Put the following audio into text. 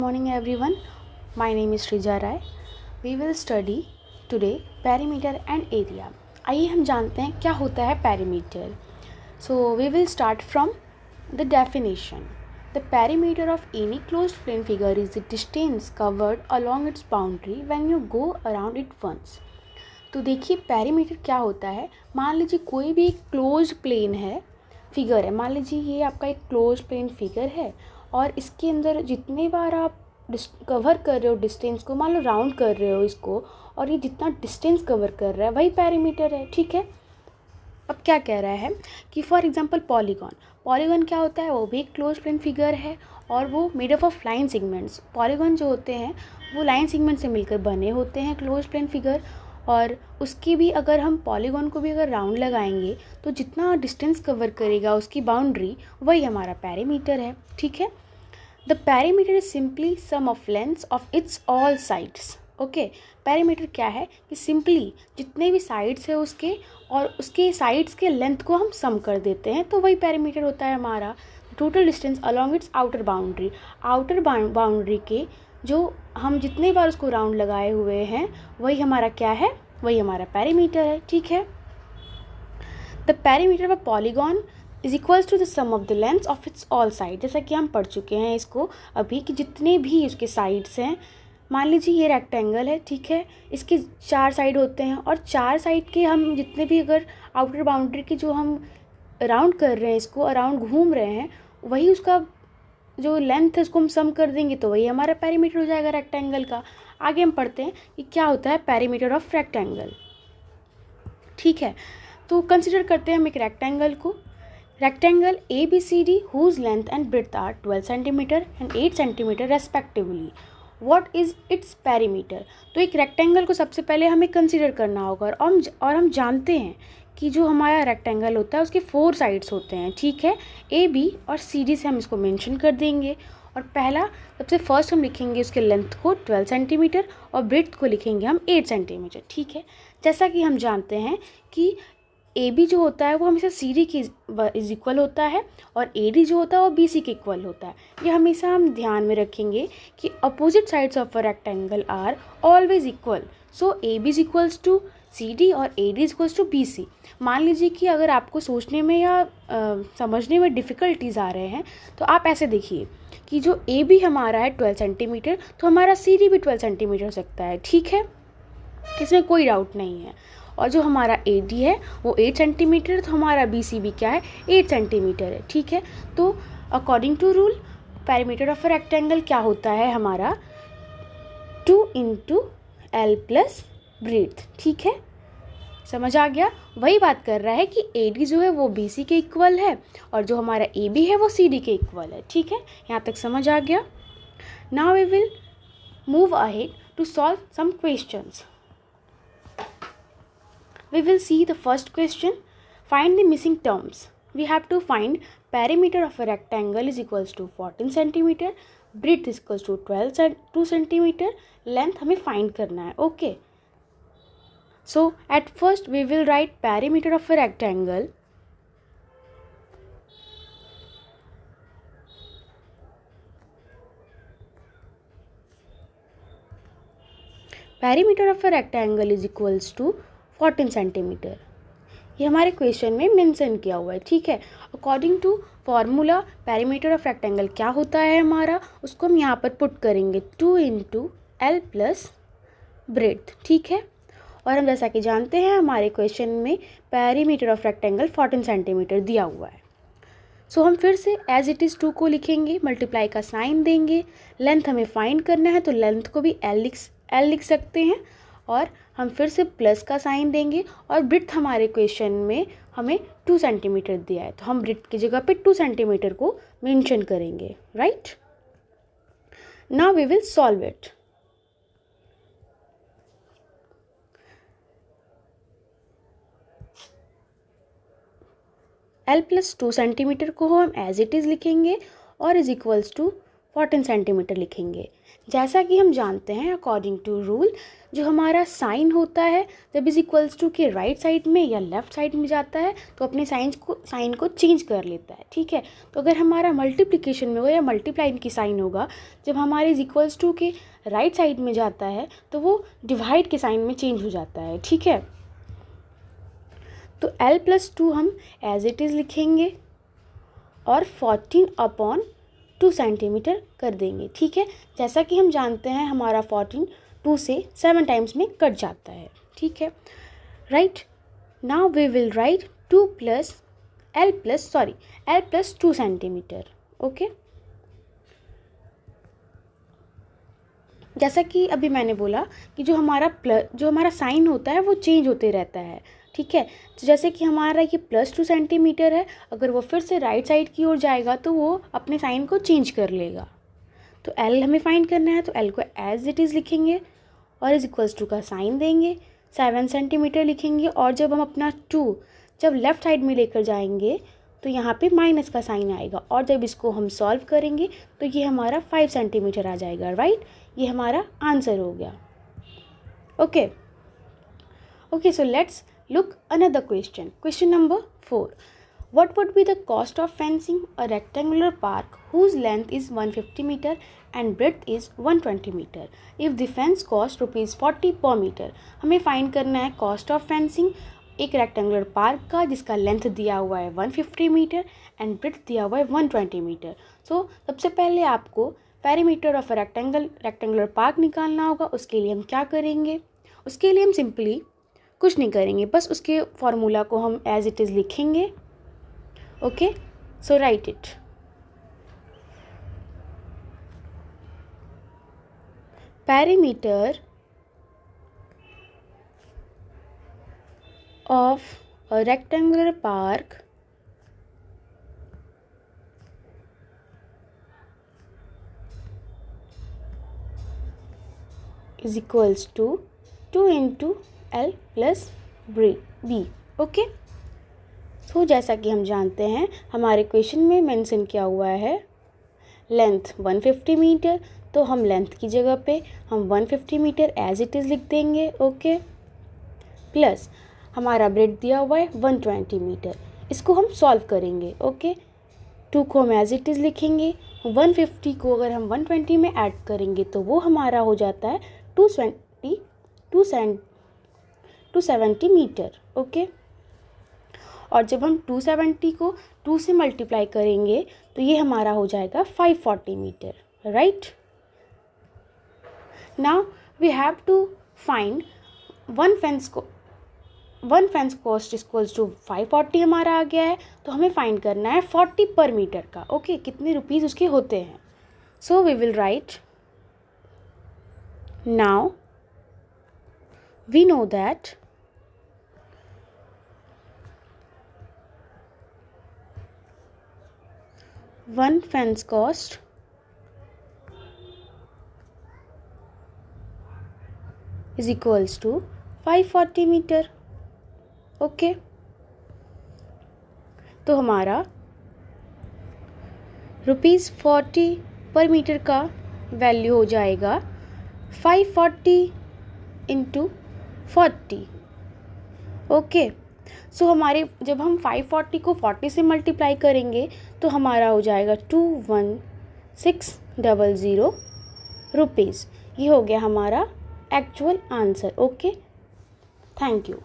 Morning everyone, my name is Shrija Rai. We will study today perimeter and area. आइए हम जानते हैं क्या होता है perimeter. So we will start from the definition. The perimeter of any closed plane figure is the distance covered along its boundary when you go around it once. तो देखिए perimeter क्या होता है. मान लीजिए कोई भी एक क्लोज प्लेन है, फिगर है. मान लीजिए ये आपका एक क्लोज प्लेन फिगर है और इसके अंदर जितने बार आप कवर कर रहे हो डिस्टेंस को, मान लो राउंड कर रहे हो इसको, और ये जितना डिस्टेंस कवर कर रहा है वही पेरीमीटर है. ठीक है. अब क्या कह रहा है कि फॉर एग्जांपल पॉलीगॉन क्या होता है, वो भी एक क्लोज प्लेन फिगर है और वो made up of line segments. Polygon जो होते हैं वो लाइन सेगमेंट से मिलकर बने होते हैं क्लोज प्लेन फिगर. और उसकी भी अगर हम पॉलीगॉन को भी अगर राउंड लगाएंगे तो जितना डिस्टेंस कवर करेगा उसकी बाउंड्री, वही हमारा पेरीमीटर है. ठीक है. The perimeter is simply some of lengths of its all sides. Okay. Perimeter क्या है कि सिंपली जितने भी साइड्स है उसके और उसके साइड्स के लेंथ को हम सम कर देते हैं, तो वही पेरीमीटर होता है हमारा. Total distance along its outer boundary. Outer boundary के जो हम जितने बार उसको राउंड लगाए हुए हैं वही हमारा क्या है, वही हमारा पेरीमीटर है. ठीक है. The perimeter of polygon is equals to the sum of the lengths of its all side. जैसा कि हम पढ़ चुके हैं इसको अभी कि जितने भी उसके साइड्स हैं, मान लीजिए ये रेक्टेंगल है. ठीक है. इसके 4 साइड होते हैं और 4 साइड के हम जितने भी अगर आउटर बाउंड्री की जो हम राउंड कर रहे हैं, इसको अराउंड घूम रहे हैं, वही उसका जो लेंथ है उसको हम सम कर देंगे तो वही हमारा पेरीमीटर हो जाएगा रेक्टेंगल का. आगे हम पढ़ते हैं कि क्या होता है पेरीमीटर ऑफ रेक्टेंगल. ठीक है. तो कंसिडर करते हैं हम एक रेक्टेंगल को. Rectangle A B C D whose length and breadth are 12 centimetre and 8 centimetre respectively. What is its perimeter. तो एक रेक्टेंगल को सबसे पहले हमें कंसिडर करना होगा और हम जानते हैं कि जो हमारा रेक्टेंगल होता है उसके 4 साइड्स होते हैं. ठीक है. ए बी और सी डी से हम इसको मेंशन कर देंगे. और पहला सबसे फर्स्ट हम लिखेंगे उसके लेंथ को 12 सेंटीमीटर और ब्रेड्थ को लिखेंगे हम 8 सेंटीमीटर. ठीक है. जैसा कि हम जानते हैं कि ए बी जो होता है वो हमेशा सी डी की इज इक्वल होता है और ए डी जो होता है वो बी सी के इक्वल होता है. ये हमेशा हम ध्यान में रखेंगे कि opposite sides of a rectangle are always equal. So A B is equals to C D और A D is equals to B C. मान लीजिए कि अगर आपको सोचने में या समझने में डिफ़िकल्टीज आ रहे हैं तो आप ऐसे देखिए कि जो ए बी हमारा है 12 सेंटीमीटर, तो हमारा सी डी भी 12 सेंटीमीटर हो सकता है. ठीक है. इसमें कोई डाउट नहीं है. और जो हमारा ए डी है वो 8 सेंटीमीटर, तो हमारा बी सी भी क्या है, 8 सेंटीमीटर है. ठीक है. तो according to rule perimeter of a rectangle क्या होता है हमारा 2 इंटू एल प्लस ब्रेड्थ. ठीक है. समझ आ गया. वही बात कर रहा है कि ए डी जो है वो बी सी के इक्वल है और जो हमारा ए बी है वो सी डी के इक्वल है. ठीक है. यहाँ तक समझ आ गया. Now we will move ahead to solve some questions. We will see the first question. Find the missing terms. We have to find perimeter of a rectangle is equals to 14 centimeter, breadth is equals to 2 centimeter, length हमें find करना है. Okay. So at first we will write perimeter of a rectangle. Perimeter of a rectangle is equals to 14 centimetre. ये हमारे question में mention किया हुआ है. ठीक है. According to formula perimeter of rectangle क्या होता है हमारा, उसको हम यहाँ पर पुट करेंगे 2 इंटू एल प्लस ब्रेड्थ. ठीक है. और हम जैसा कि जानते हैं हमारे क्वेश्चन में पेरीमीटर ऑफ रेक्टेंगल 14 सेंटीमीटर दिया हुआ है. सो हम फिर से एज इट इज़ 2 को लिखेंगे, मल्टीप्लाई का साइन देंगे. लेंथ हमें फाइंड करना है तो लेंथ को भी एल लिख सकते हैं और हम फिर से प्लस का साइन देंगे. और ब्रेड्थ हमारे क्वेश्चन में हमें 2 सेंटीमीटर दिया है तो हम ब्रेड्थ की जगह पे 2 सेंटीमीटर को मेंशन करेंगे. Right. Now we will solve it. L plus 2 centimetre को हम एज इट इज़ लिखेंगे और इज इक्वल्स टू 14 सेंटीमीटर लिखेंगे। जैसा कि हम जानते हैं अकॉर्डिंग टू रूल, जो हमारा साइन होता है जब इज इक्वल्स टू के राइट साइड में या लेफ़्ट साइड में जाता है तो अपने साइन को चेंज कर लेता है, ठीक है। तो अगर हमारा मल्टीप्लिकेशन में होगा या मल्टीप्लाई की साइन होगा, जब हमारे इज इक्वल्स टू के राइट साइड में जाता है तो वो डिवाइड के साइन में चेंज हो जाता है, ठीक है। तो L+2 हम एज इट इज़ लिखेंगे और 14/2 सेंटीमीटर कर देंगे, ठीक है। जैसा कि हम जानते हैं हमारा 14 2 से 7 टाइम्स में कट जाता है, ठीक है, right. Now we will write L+2 centimetre, okay. जैसा कि अभी मैंने बोला कि जो हमारा साइन होता है वो चेंज होते रहता है, ठीक है। तो जैसे कि हमारा ये +2 सेंटीमीटर है, अगर वो फिर से राइट साइड की ओर जाएगा तो वो अपने साइन को चेंज कर लेगा। तो L हमें फाइंड करना है, तो L को एज इट इज़ लिखेंगे और इज इक्वल्स टू का साइन देंगे, 7 सेंटीमीटर लिखेंगे और जब हम अपना 2 जब लेफ़्ट साइड में लेकर जाएंगे तो यहाँ पे माइनस का साइन आएगा और जब इसको हम सॉल्व करेंगे तो ये हमारा 5 सेंटीमीटर आ जाएगा, राइट। ये हमारा आंसर हो गया, okay. So let's look another question. Question number 4. What would be the cost of fencing a rectangular park whose length is 150 meter and breadth is 120 meter if the fence cost rupees 40 per meter? हमें find करना है cost of fencing एक rectangular park का जिसका length दिया हुआ है 150 metre and breadth दिया हुआ है 120 मीटर। सो सबसे पहले आपको पेरीमीटर ऑफ रेक्टेंगुलर पार्क निकालना होगा। उसके लिए हम क्या करेंगे? उसके लिए हम सिंपली कुछ नहीं करेंगे, बस उसके फॉर्मूला को हम एज इट इज़ लिखेंगे, okay. So write it. Perimeter of a rectangular park is equals to 2 × L+B, okay. तो जैसा कि हम जानते हैं हमारे क्वेश्चन में मेंशन किया हुआ है लेंथ 150 मीटर, तो हम लेंथ की जगह पे हम 150 मीटर एज इट इज़ लिख देंगे, ओके। प्लस हमारा ब्रेड दिया हुआ है 120 मीटर, इसको हम सॉल्व करेंगे, ओके। 2 को हम एज इट इज़ लिखेंगे, 150 को अगर हम 120 में ऐड करेंगे तो वो हमारा हो जाता है 270 मीटर, ओके। और जब हम 270 को 2 से मल्टीप्लाई करेंगे तो ये हमारा हो जाएगा 540 metre, right. Now we have to find one fence cost equals to 540 हमारा आ गया है, तो हमें फाइंड करना है 40 पर मीटर का, ओके, कितने रुपीज़ उसके होते हैं। So we will write now we know that one fence cost is equals to 540 metre, okay. तो हमारा ₹40 पर मीटर का वैल्यू हो जाएगा 540 × 40, ओके। सो हमारे जब हम 540 को 40 से मल्टीप्लाई करेंगे तो हमारा हो जाएगा 21600 रुपीज़। ये हो गया हमारा actual answer, okay. Thank you.